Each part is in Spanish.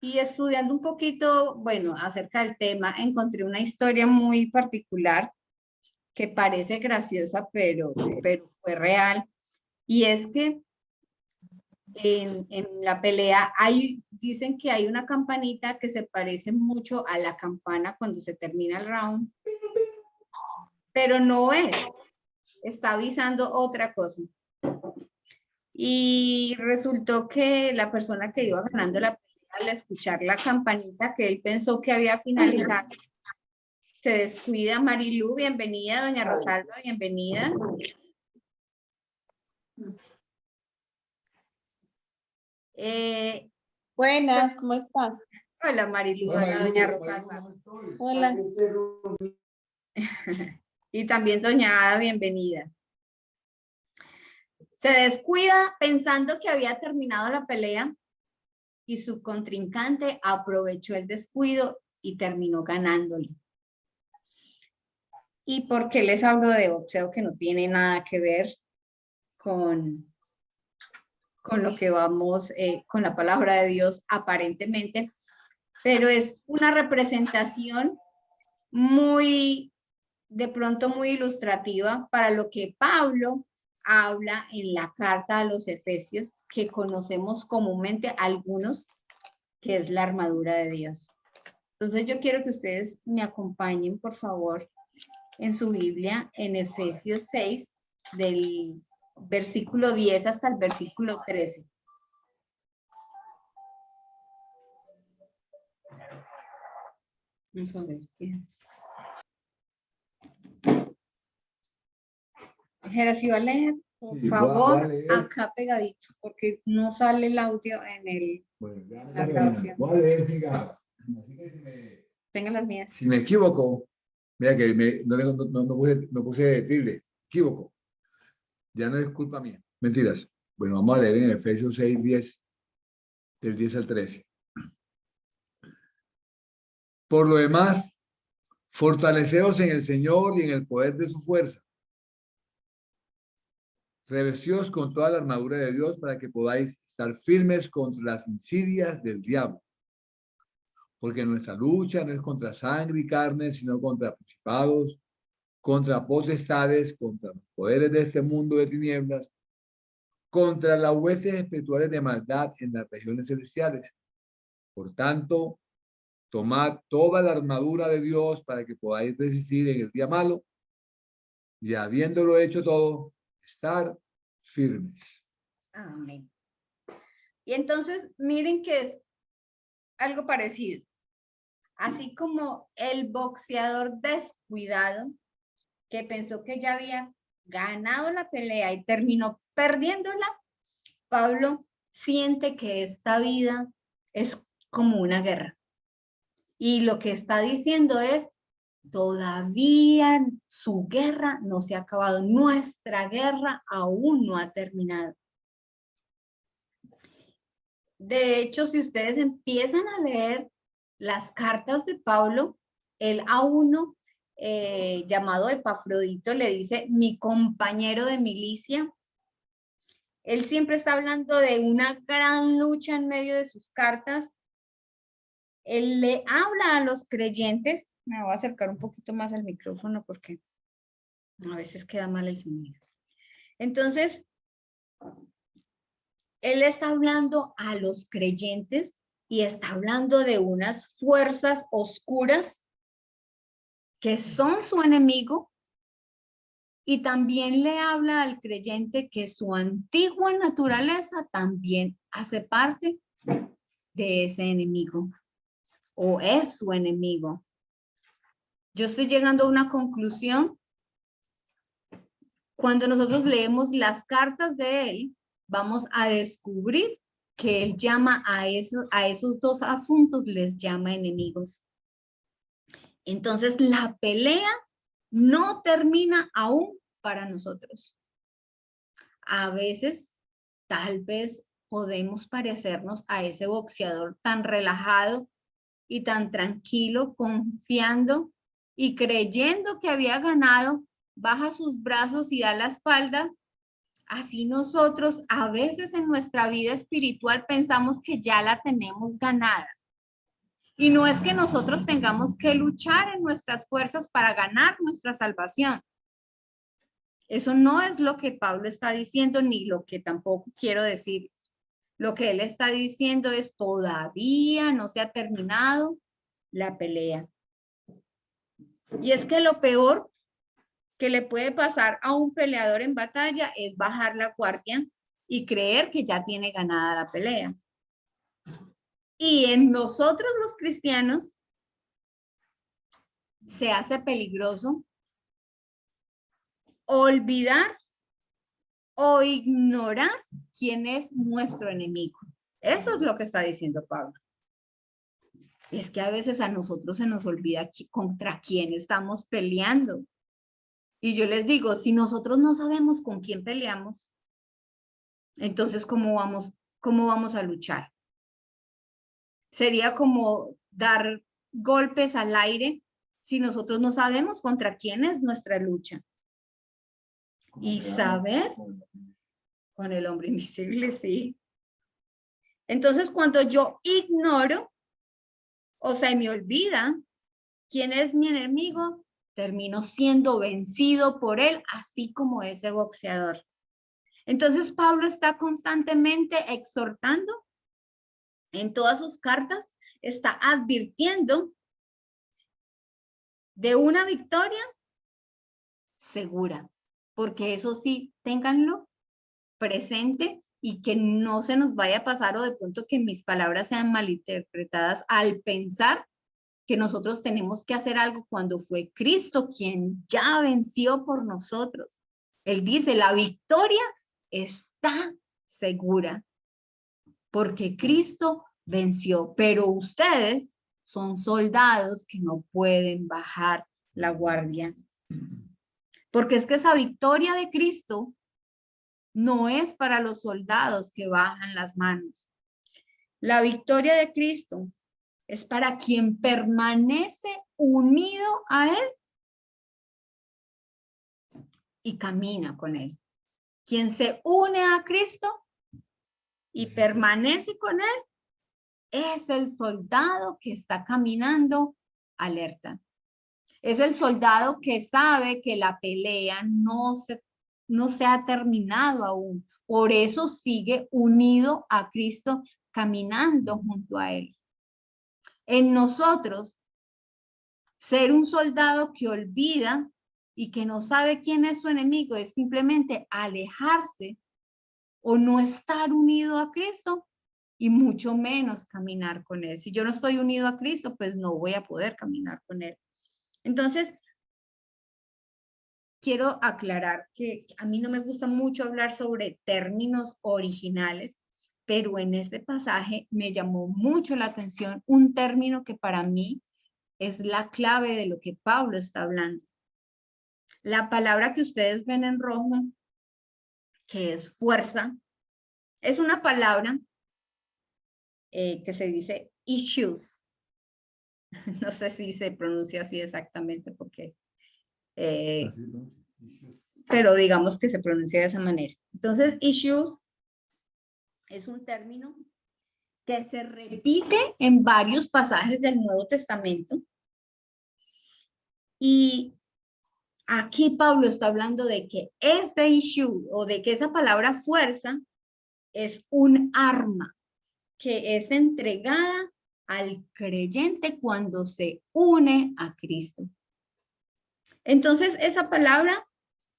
Y estudiando un poquito, bueno, acerca del tema, encontré una historia muy particular que parece graciosa, pero fue real. Y es que en la pelea dicen que hay una campanita que se parece mucho a la campana cuando se termina el round, pero no es, está avisando otra cosa. Y resultó que la persona que iba ganando la pelea, al escuchar la campanita que él pensó que había finalizado, se descuida. Marilú, bienvenida. Doña Rosalba, bienvenida. Buenas, ¿cómo están? Hola Marilú, hola doña Rosalba. Hola. Y también doña Ada, bienvenida. Se descuida pensando que había terminado la pelea y su contrincante aprovechó el descuido y terminó ganándole. ¿Y por qué les hablo de boxeo que no tiene nada que ver con lo que vamos, con la palabra de Dios aparentemente? Pero es una representación muy, de pronto muy ilustrativa para lo que Pablo habla en la carta a los Efesios, que conocemos comúnmente algunos, que es la armadura de Dios. Entonces yo quiero que ustedes me acompañen, por favor, en su Biblia, en Efesios 6, del versículo 10 hasta el versículo 13. Vamos a ver qué. Jera, si va a leer, por favor, voy a leer. Acá pegadito, porque no sale el audio en el. Bueno, la grabación. Voy a leer sin gafas. Así que si me. Tengan las mías. Si me equivoco, mira que no puse decirle, equivoco. Ya no es culpa mía. Mentiras. Bueno, vamos a leer en Efesios 6, 10, del 10 al 13. Por lo demás, fortaleceos en el Señor y en el poder de su fuerza. Revestíos con toda la armadura de Dios para que podáis estar firmes contra las insidias del diablo. Porque nuestra lucha no es contra sangre y carne, sino contra principados, contra potestades, contra los poderes de este mundo de tinieblas, contra las huestes espirituales de maldad en las regiones celestiales. Por tanto, tomad toda la armadura de Dios para que podáis resistir en el día malo y habiéndolo hecho todo, estar firmes. Amén. Y entonces, miren que es algo parecido. Así como el boxeador descuidado, que pensó que ya había ganado la pelea y terminó perdiéndola, Pablo siente que esta vida es como una guerra. Y lo que está diciendo es, todavía su guerra no se ha acabado, nuestra guerra aún no ha terminado. De hecho, si ustedes empiezan a leer las cartas de Pablo, él a uno llamado Epafrodito le dice, mi compañero de milicia. Él siempre está hablando de una gran lucha en medio de sus cartas. Él le habla a los creyentes. Me voy a acercar un poquito más al micrófono porque a veces queda mal el sonido. Entonces, él está hablando a los creyentes y está hablando de unas fuerzas oscuras que son su enemigo, y también le habla al creyente que su antigua naturaleza también hace parte de ese enemigo o es su enemigo. Yo estoy llegando a una conclusión. Cuando nosotros leemos las cartas de él, vamos a descubrir que él llama a esos dos asuntos, les llama enemigos. Entonces, la pelea no termina aún para nosotros. A veces, tal vez podemos parecernos a ese boxeador tan relajado y tan tranquilo, confiando y creyendo que había ganado, baja sus brazos y da la espalda. Así nosotros a veces en nuestra vida espiritual pensamos que ya la tenemos ganada. Y no es que nosotros tengamos que luchar en nuestras fuerzas para ganar nuestra salvación. Eso no es lo que Pablo está diciendo, ni lo que tampoco quiero decir. Lo que él está diciendo es todavía no se ha terminado la pelea. Y es que lo peor que le puede pasar a un peleador en batalla es bajar la guardia y creer que ya tiene ganada la pelea. Y en nosotros los cristianos se hace peligroso olvidar o ignorar quién es nuestro enemigo. Eso es lo que está diciendo Pablo. Es que a veces a nosotros se nos olvida contra quién estamos peleando. Y yo les digo, si nosotros no sabemos con quién peleamos, entonces ¿cómo vamos a luchar? Sería como dar golpes al aire si nosotros no sabemos contra quién es nuestra lucha. Y saber con el hombre invisible, sí. Entonces, cuando yo ignoro, o sea, me olvida quién es mi enemigo, termino siendo vencido por él, así como ese boxeador. Entonces, Pablo está constantemente exhortando en todas sus cartas, está advirtiendo de una victoria segura, porque eso sí, ténganlo presente y que no se nos vaya a pasar o de pronto que mis palabras sean malinterpretadas al pensar que nosotros tenemos que hacer algo cuando fue Cristo quien ya venció por nosotros. Él dice, la victoria está segura porque Cristo venció, pero ustedes son soldados que no pueden bajar la guardia. Porque es que esa victoria de Cristo no es para los soldados que bajan las manos. La victoria de Cristo es para quien permanece unido a Él y camina con Él. Quien se une a Cristo y permanece con Él es el soldado que está caminando alerta. Es el soldado que sabe que la pelea no se ha terminado aún. Por eso sigue unido a Cristo, caminando junto a Él. En nosotros, ser un soldado que olvida y que no sabe quién es su enemigo es simplemente alejarse o no estar unido a Cristo y mucho menos caminar con Él. Si yo no estoy unido a Cristo, pues no voy a poder caminar con Él. Entonces, quiero aclarar que a mí no me gusta mucho hablar sobre términos originales, pero en este pasaje me llamó mucho la atención un término que para mí es la clave de lo que Pablo está hablando. La palabra que ustedes ven en rojo, que es fuerza, es una palabra que se dice issues. No sé si se pronuncia así exactamente porque... pero digamos que se pronuncia de esa manera. Entonces, issues es un término que se repite en varios pasajes del Nuevo Testamento. Y aquí Pablo está hablando de que ese issue o de que esa palabra fuerza es un arma que es entregada al creyente cuando se une a Cristo. Entonces, esa palabra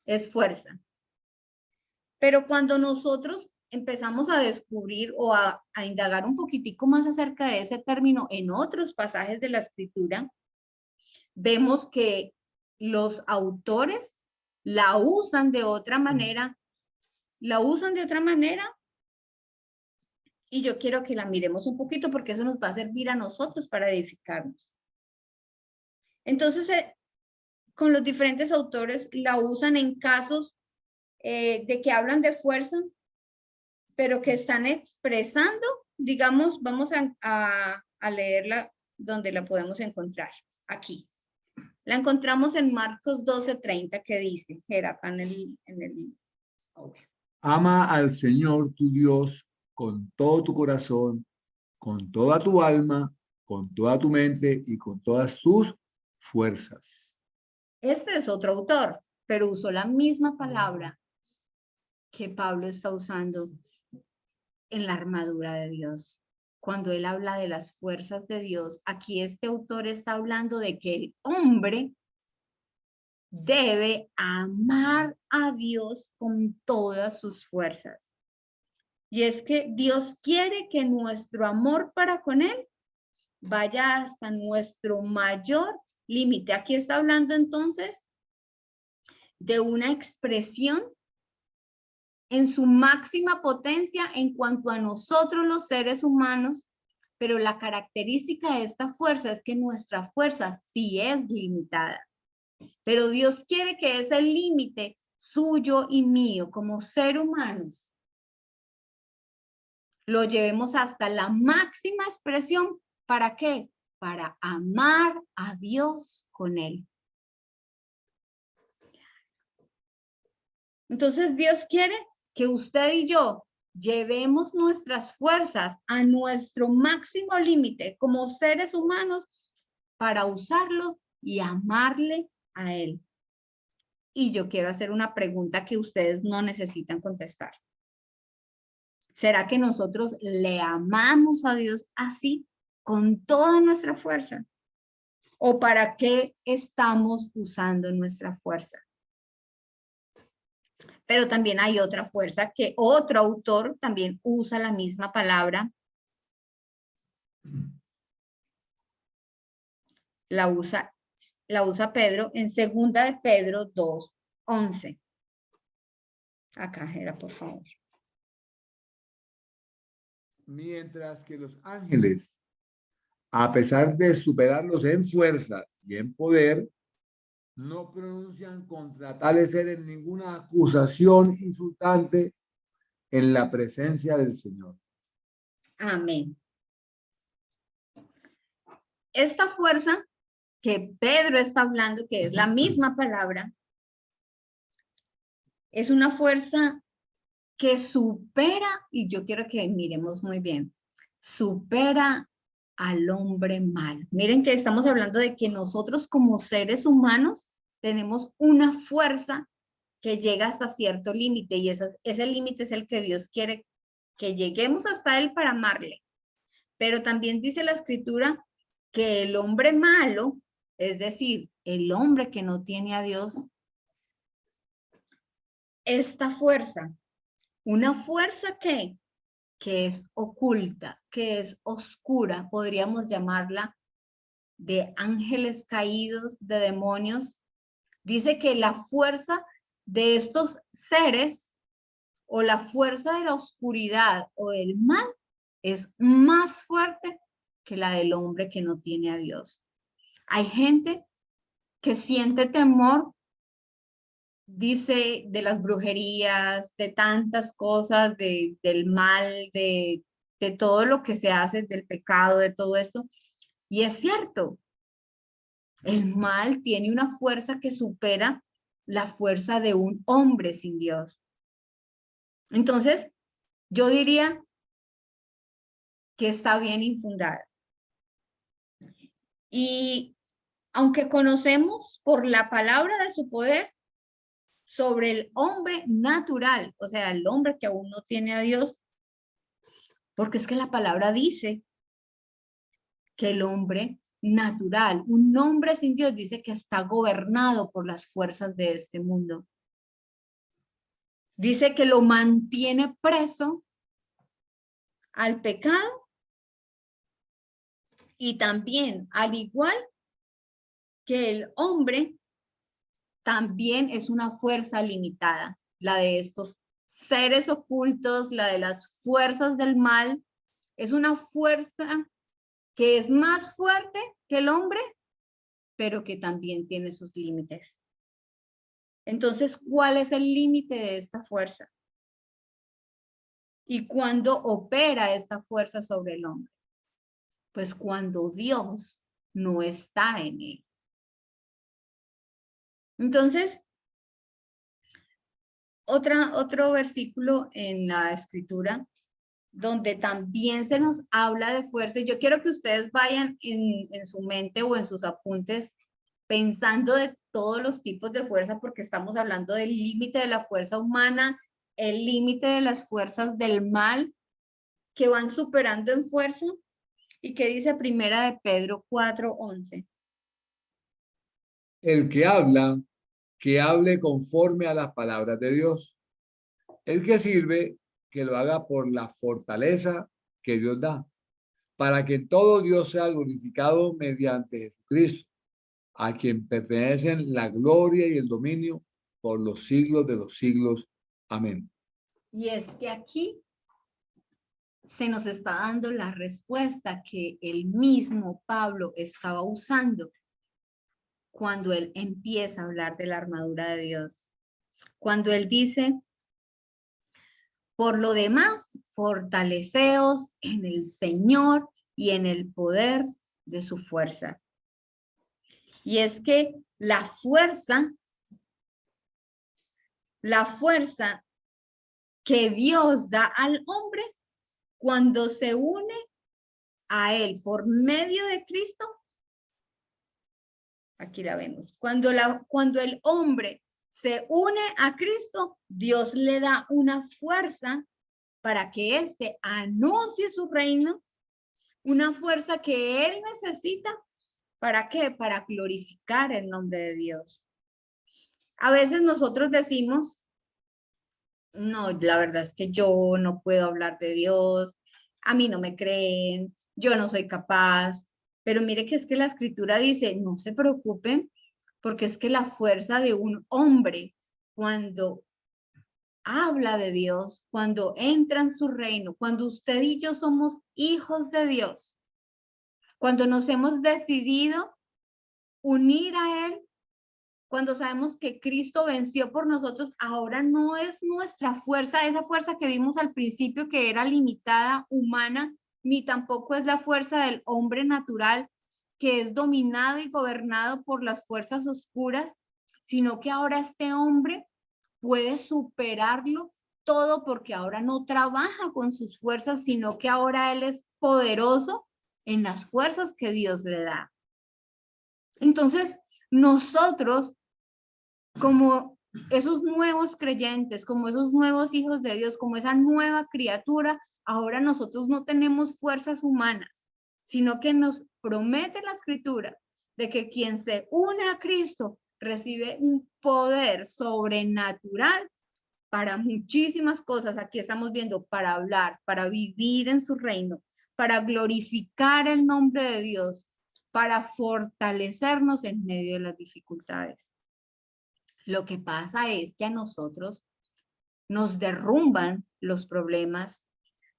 es fuerza. Pero cuando nosotros empezamos a descubrir o a indagar un poquitico más acerca de ese término en otros pasajes de la Escritura, vemos que los autores la usan de otra manera, y yo quiero que la miremos un poquito porque eso nos va a servir a nosotros para edificarnos. Entonces, con los diferentes autores la usan en casos de que hablan de fuerza, pero que están expresando, digamos, vamos a leerla donde la podemos encontrar, aquí. La encontramos en Marcos 12:30 que dice, era acá en el audio. Ama al Señor tu Dios con todo tu corazón, con toda tu alma, con toda tu mente y con todas tus fuerzas. Este es otro autor, pero usó la misma palabra que Pablo está usando en la armadura de Dios. Cuando él habla de las fuerzas de Dios, aquí este autor está hablando de que el hombre debe amar a Dios con todas sus fuerzas. Y es que Dios quiere que nuestro amor para con él vaya hasta nuestro mayor límite. Aquí está hablando entonces de una expresión en su máxima potencia en cuanto a nosotros los seres humanos, pero la característica de esta fuerza es que nuestra fuerza sí es limitada. Pero Dios quiere que ese límite suyo y mío como ser humanos lo llevemos hasta la máxima expresión. ¿Para qué? Para amar a Dios con él. Entonces Dios quiere que usted y yo llevemos nuestras fuerzas a nuestro máximo límite como seres humanos para usarlo y amarle a él. Y yo quiero hacer una pregunta que ustedes no necesitan contestar. ¿Será que nosotros le amamos a Dios así, con toda nuestra fuerza? ¿O para qué estamos usando nuestra fuerza? Pero también hay otra fuerza que otro autor también usa la misma palabra. La usa Pedro en 2 de Pedro 2:11. Acá era, por favor. Mientras que los ángeles, a pesar de superarlos en fuerza y en poder, no pronuncian contra tales seres ninguna acusación insultante en la presencia del Señor. Amén. Esta fuerza que Pedro está hablando, que es la misma palabra, es una fuerza que supera, y yo quiero que miremos muy bien, supera al hombre malo. Miren que estamos hablando de que nosotros como seres humanos tenemos una fuerza que llega hasta cierto límite y ese límite es el que Dios quiere que lleguemos hasta él para amarle. Pero también dice la escritura que el hombre malo, es decir, el hombre que no tiene a Dios, esta fuerza, una fuerza que es oculta, que es oscura, podríamos llamarla, de ángeles caídos, de demonios. Dice que la fuerza de estos seres o la fuerza de la oscuridad o del mal es más fuerte que la del hombre que no tiene a Dios. Hay gente que siente temor, dice, de las brujerías, de tantas cosas, del mal, de todo lo que se hace, del pecado, de todo esto. Y es cierto, el mal tiene una fuerza que supera la fuerza de un hombre sin Dios. Entonces, yo diría que está bien infundada. Y aunque conocemos por la palabra de su poder sobre el hombre natural, o sea, el hombre que aún no tiene a Dios, porque es que la palabra dice que el hombre natural, un hombre sin Dios, dice que está gobernado por las fuerzas de este mundo. Dice que lo mantiene preso al pecado y también, al igual que el hombre, también es una fuerza limitada, la de estos seres ocultos, la de las fuerzas del mal, es una fuerza que es más fuerte que el hombre, pero que también tiene sus límites. Entonces, ¿cuál es el límite de esta fuerza? ¿Y cuándo opera esta fuerza sobre el hombre? Pues cuando Dios no está en él. Entonces, otro versículo en la escritura donde también se nos habla de fuerza. Y yo quiero que ustedes vayan en su mente o en sus apuntes pensando de todos los tipos de fuerza, porque estamos hablando del límite de la fuerza humana, el límite de las fuerzas del mal que van superando en fuerza. ¿Y qué dice Primera de Pedro 4:11? El que habla, que hable conforme a las palabras de Dios. El que sirve, que lo haga por la fortaleza que Dios da, para que todo Dios sea glorificado mediante Jesucristo, a quien pertenecen la gloria y el dominio por los siglos de los siglos. Amén. Y es que aquí se nos está dando la respuesta que el mismo Pablo estaba usando cuando él empieza a hablar de la armadura de Dios. Cuando él dice, por lo demás, fortaleceos en el Señor y en el poder de su fuerza. Y es que la fuerza que Dios da al hombre cuando se une a él por medio de Cristo, aquí la vemos, cuando el hombre se une a Cristo, Dios le da una fuerza para que éste anuncie su reino, una fuerza que él necesita. ¿Para qué? Para glorificar el nombre de Dios. A veces nosotros decimos, no, la verdad es que yo no puedo hablar de Dios, a mí no me creen, yo no soy capaz. Pero mire que es que la escritura dice, no se preocupen, porque es que la fuerza de un hombre cuando habla de Dios, cuando entra en su reino, cuando usted y yo somos hijos de Dios, cuando nos hemos decidido unir a Él, cuando sabemos que Cristo venció por nosotros, ahora no es nuestra fuerza, esa fuerza que vimos al principio que era limitada, humana, ni tampoco es la fuerza del hombre natural que es dominado y gobernado por las fuerzas oscuras, sino que ahora este hombre puede superarlo todo porque ahora no trabaja con sus fuerzas, sino que ahora él es poderoso en las fuerzas que Dios le da. Entonces, nosotros, como esos nuevos creyentes, como esos nuevos hijos de Dios, como esa nueva criatura, ahora nosotros no tenemos fuerzas humanas, sino que nos promete la escritura de que quien se une a Cristo recibe un poder sobrenatural para muchísimas cosas. Aquí estamos viendo para hablar, para vivir en su reino, para glorificar el nombre de Dios, para fortalecernos en medio de las dificultades. Lo que pasa es que a nosotros nos derrumban los problemas,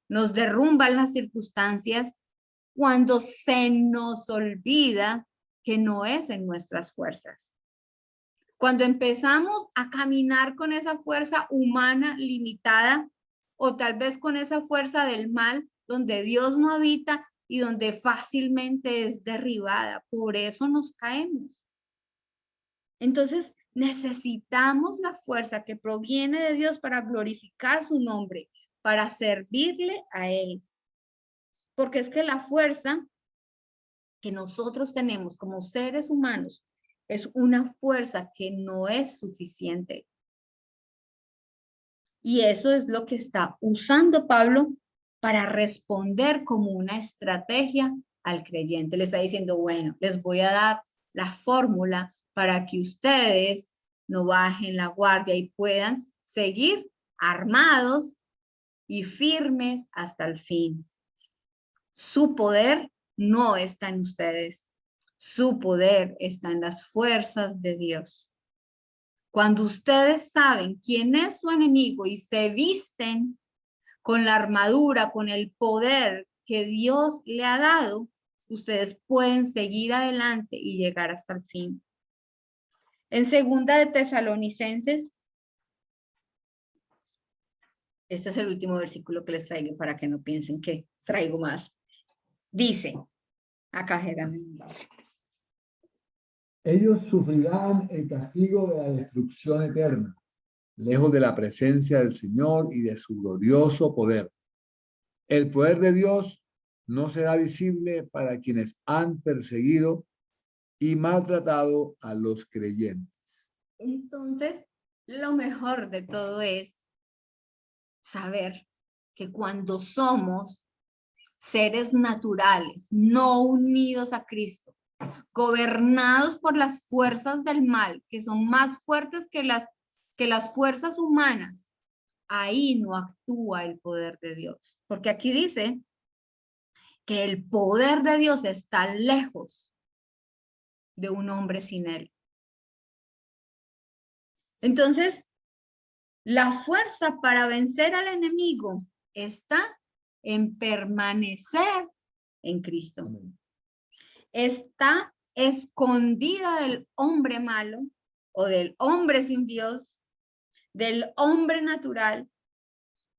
nos derrumban las circunstancias cuando se nos olvida que no es en nuestras fuerzas. Cuando empezamos a caminar con esa fuerza humana limitada o tal vez con esa fuerza del mal donde Dios no habita y donde fácilmente es derribada, por eso nos caemos. Entonces, necesitamos la fuerza que proviene de Dios para glorificar su nombre, para servirle a Él. Porque es que la fuerza que nosotros tenemos como seres humanos es una fuerza que no es suficiente. Y eso es lo que está usando Pablo para responder como una estrategia al creyente. Le está diciendo, bueno, les voy a dar la fórmula para que ustedes no bajen la guardia y puedan seguir armados y firmes hasta el fin. Su poder no está en ustedes. Su poder está en las fuerzas de Dios. Cuando ustedes saben quién es su enemigo y se visten con la armadura, con el poder que Dios le ha dado, ustedes pueden seguir adelante y llegar hasta el fin. En 2 de Tesalonicenses, este es el último versículo que les traigo para que no piensen que traigo más. Dice, acá Jerónimo. Ellos sufrirán el castigo de la destrucción eterna, lejos de la presencia del Señor y de su glorioso poder. El poder de Dios no será visible para quienes han perseguido y maltratado a los creyentes. Entonces, lo mejor de todo es saber que cuando somos seres naturales, no unidos a Cristo, gobernados por las fuerzas del mal, que son más fuertes que las fuerzas humanas, ahí no actúa el poder de Dios. Porque aquí dice que el poder de Dios está lejos de un hombre sin él. Entonces, la fuerza para vencer al enemigo está en permanecer en Cristo. Está escondida del hombre malo o del hombre sin Dios, del hombre natural,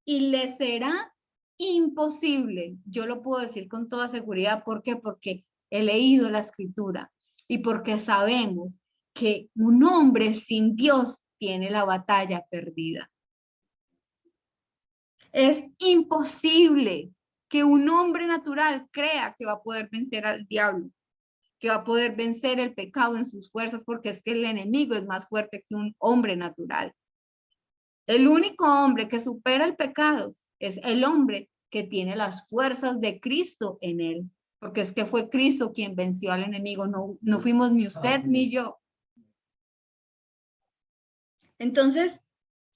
y le será imposible. Yo lo puedo decir con toda seguridad. ¿Por qué? Porque he leído la escritura y porque sabemos que un hombre sin Dios tiene la batalla perdida. Es imposible que un hombre natural crea que va a poder vencer al diablo, que va a poder vencer el pecado en sus fuerzas, porque es que el enemigo es más fuerte que un hombre natural. El único hombre que supera el pecado es el hombre que tiene las fuerzas de Cristo en él, porque es que fue Cristo quien venció al enemigo, no fuimos ni usted ni yo. Entonces,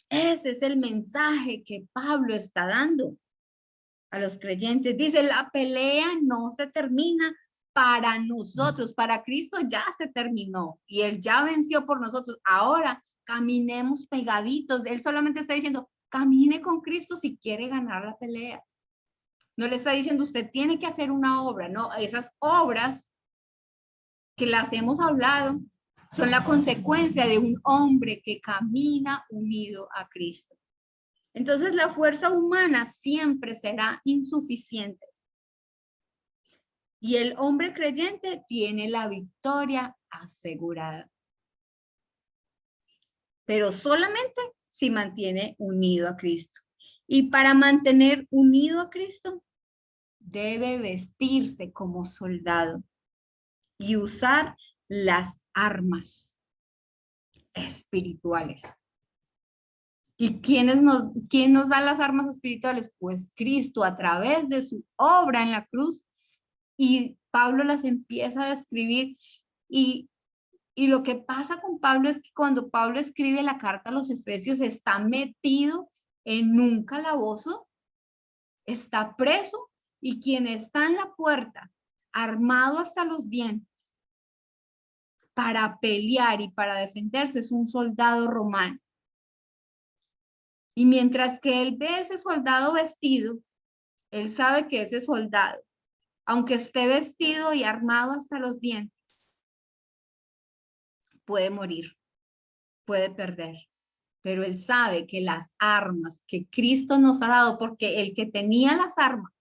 ese es el mensaje que Pablo está dando a los creyentes. Dice, la pelea no se termina para nosotros, para Cristo ya se terminó y él ya venció por nosotros. Ahora caminemos pegaditos. Él solamente está diciendo, camine con Cristo si quiere ganar la pelea. No le está diciendo, usted tiene que hacer una obra. No, esas obras que las hemos hablado son la consecuencia de un hombre que camina unido a Cristo. Entonces la fuerza humana siempre será insuficiente. Y el hombre creyente tiene la victoria asegurada. Pero solamente si mantiene unido a Cristo. Y para mantener unido a Cristo, debe vestirse como soldado y usar las armas espirituales. ¿Y quién nos da las armas espirituales? Pues Cristo, a través de su obra en la cruz. Y Pablo las empieza a describir. Y lo que pasa con Pablo es que cuando Pablo escribe la carta a los Efesios, está metido en un calabozo, está preso, y quien está en la puerta, armado hasta los dientes, para pelear y para defenderse, es un soldado romano. Y mientras que él ve a ese soldado vestido, él sabe que ese soldado, aunque esté vestido y armado hasta los dientes, puede morir, puede perder. Pero él sabe que las armas que Cristo nos ha dado, porque el que tenía las armas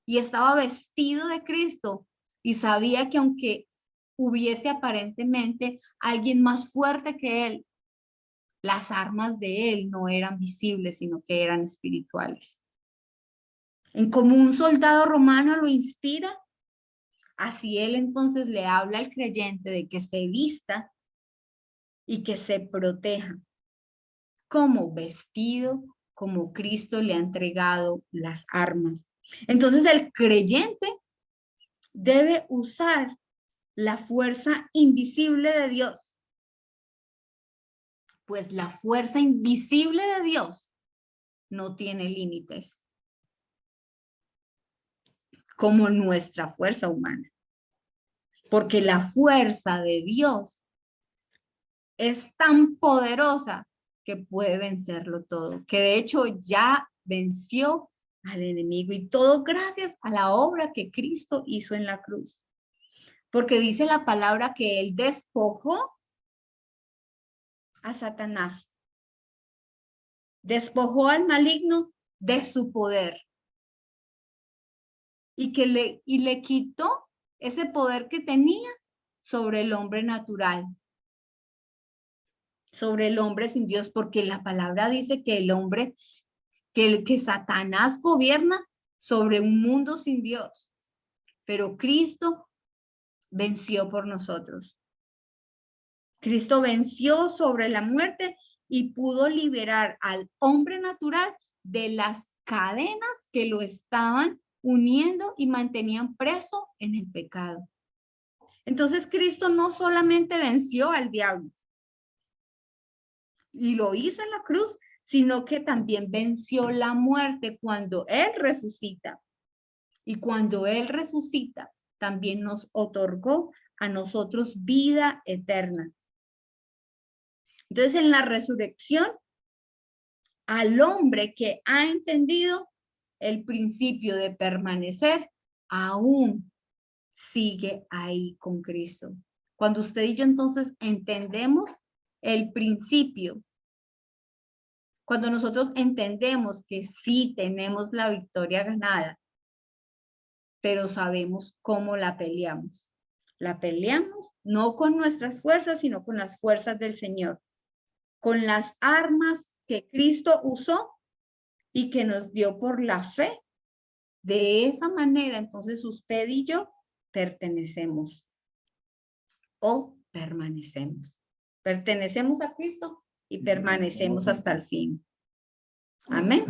y estaba vestido de Cristo y sabía que aunque hubiese aparentemente alguien más fuerte que él, las armas de él no eran visibles, sino que eran espirituales. En como un soldado romano lo inspira, así él entonces le habla al creyente de que se vista y que se proteja, como vestido, como Cristo le ha entregado las armas. Entonces el creyente debe usar la fuerza invisible de Dios, pues la fuerza invisible de Dios no tiene límites, como nuestra fuerza humana, porque la fuerza de Dios es tan poderosa que puede vencerlo todo, que de hecho ya venció al enemigo, y todo gracias a la obra que Cristo hizo en la cruz. Porque dice la palabra que él despojó a Satanás, despojó al maligno de su poder, y le quitó ese poder que tenía sobre el hombre natural, sobre el hombre sin Dios, porque la palabra dice que el hombre, que Satanás gobierna sobre un mundo sin Dios, pero Cristo venció por nosotros. Cristo venció sobre la muerte y pudo liberar al hombre natural de las cadenas que lo estaban uniendo y mantenían preso en el pecado. Entonces Cristo no solamente venció al diablo y lo hizo en la cruz, sino que también venció la muerte cuando Él resucita. Y cuando Él resucita, también nos otorgó a nosotros vida eterna. Entonces, en la resurrección, al hombre que ha entendido el principio de permanecer, aún sigue ahí con Cristo. Cuando usted y yo entonces entendemos el principio, cuando nosotros entendemos que sí tenemos la victoria ganada, pero sabemos cómo la peleamos. La peleamos no con nuestras fuerzas, sino con las fuerzas del Señor, con las armas que Cristo usó y que nos dio por la fe. De esa manera, entonces usted y yo pertenecemos o permanecemos. Pertenecemos a Cristo y permanecemos hasta el fin. Amén.